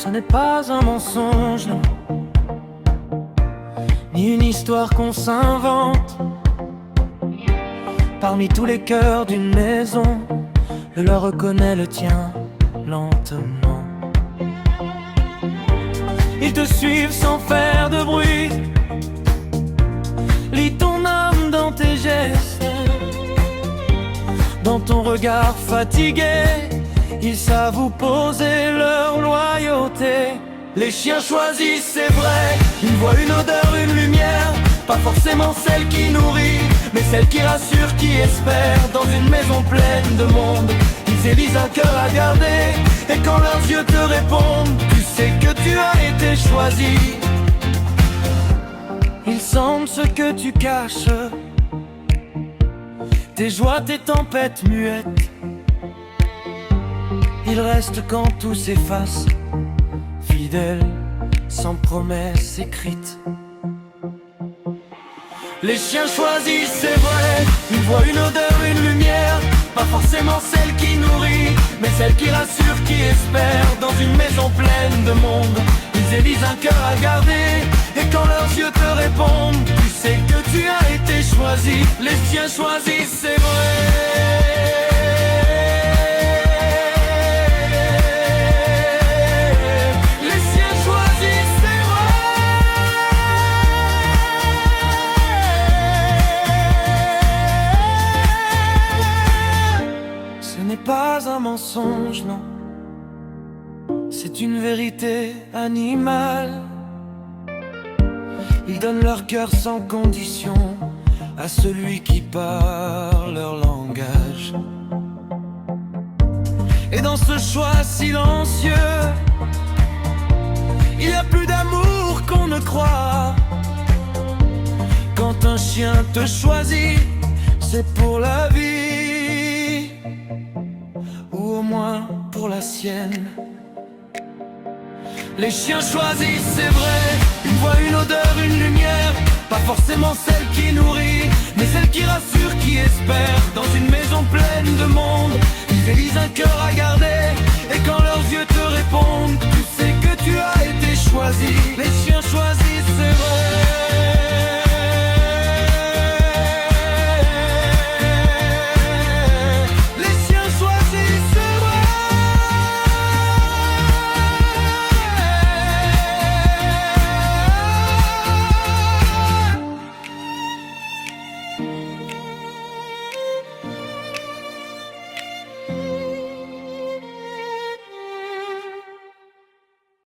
Ce n'est pas un mensonge, non, ni une histoire qu'on s'invente. Parmi tous les cœurs d'une maison, je le reconnais, le tien, lentement. Ils te suivent sans faire de bruit. Lis ton âme dans tes gestes, dans ton regard fatigué. Ils savent où poser leur loyauté. Les chiens choisissent, c'est vrai, une voix, une odeur, une lumière. Pas forcément celle qui nourrit, mais celle qui rassure, qui espère. Dans une maison pleine de monde, ils élisent un cœur à garder. Et quand leurs yeux te répondent, tu sais que tu as été choisi. Ils sentent ce que tu caches, tes joies, tes tempêtes muettes. Ils restent quand tout s'efface, fidèles, sans promesse écrite. Les chiens choisissent, c'est vrai, une voix, une odeur, une lumière. Pas forcément celle qui nourrit, mais celle qui rassure, qui espère. Dans une maison pleine de monde, ils élisent un cœur à garder. Et quand leurs yeux te répondent, tu sais que tu as été choisi. Les chiens choisissent, c'est vrai. Ce n'est pas un mensonge, non, c'est une vérité animale. Ils donnent leur cœur sans condition à celui qui parle leur langage. Et dans ce choix silencieux, il y a plus d'amour qu'on ne croit. Quand un chien te choisit, c'est pour la vie, ou au moins pour la sienne. Les chiens choisissent, c'est vrai, une voix, une odeur, une lumière. Pas forcément celle qui nourrit, mais celle qui rassure, qui espère. Dans une maison pleine de monde, ils élisent un cœur à garder. Et quand leurs yeux te répondent, tu sais que tu as été choisi. Les chiens choisissent, c'est vrai.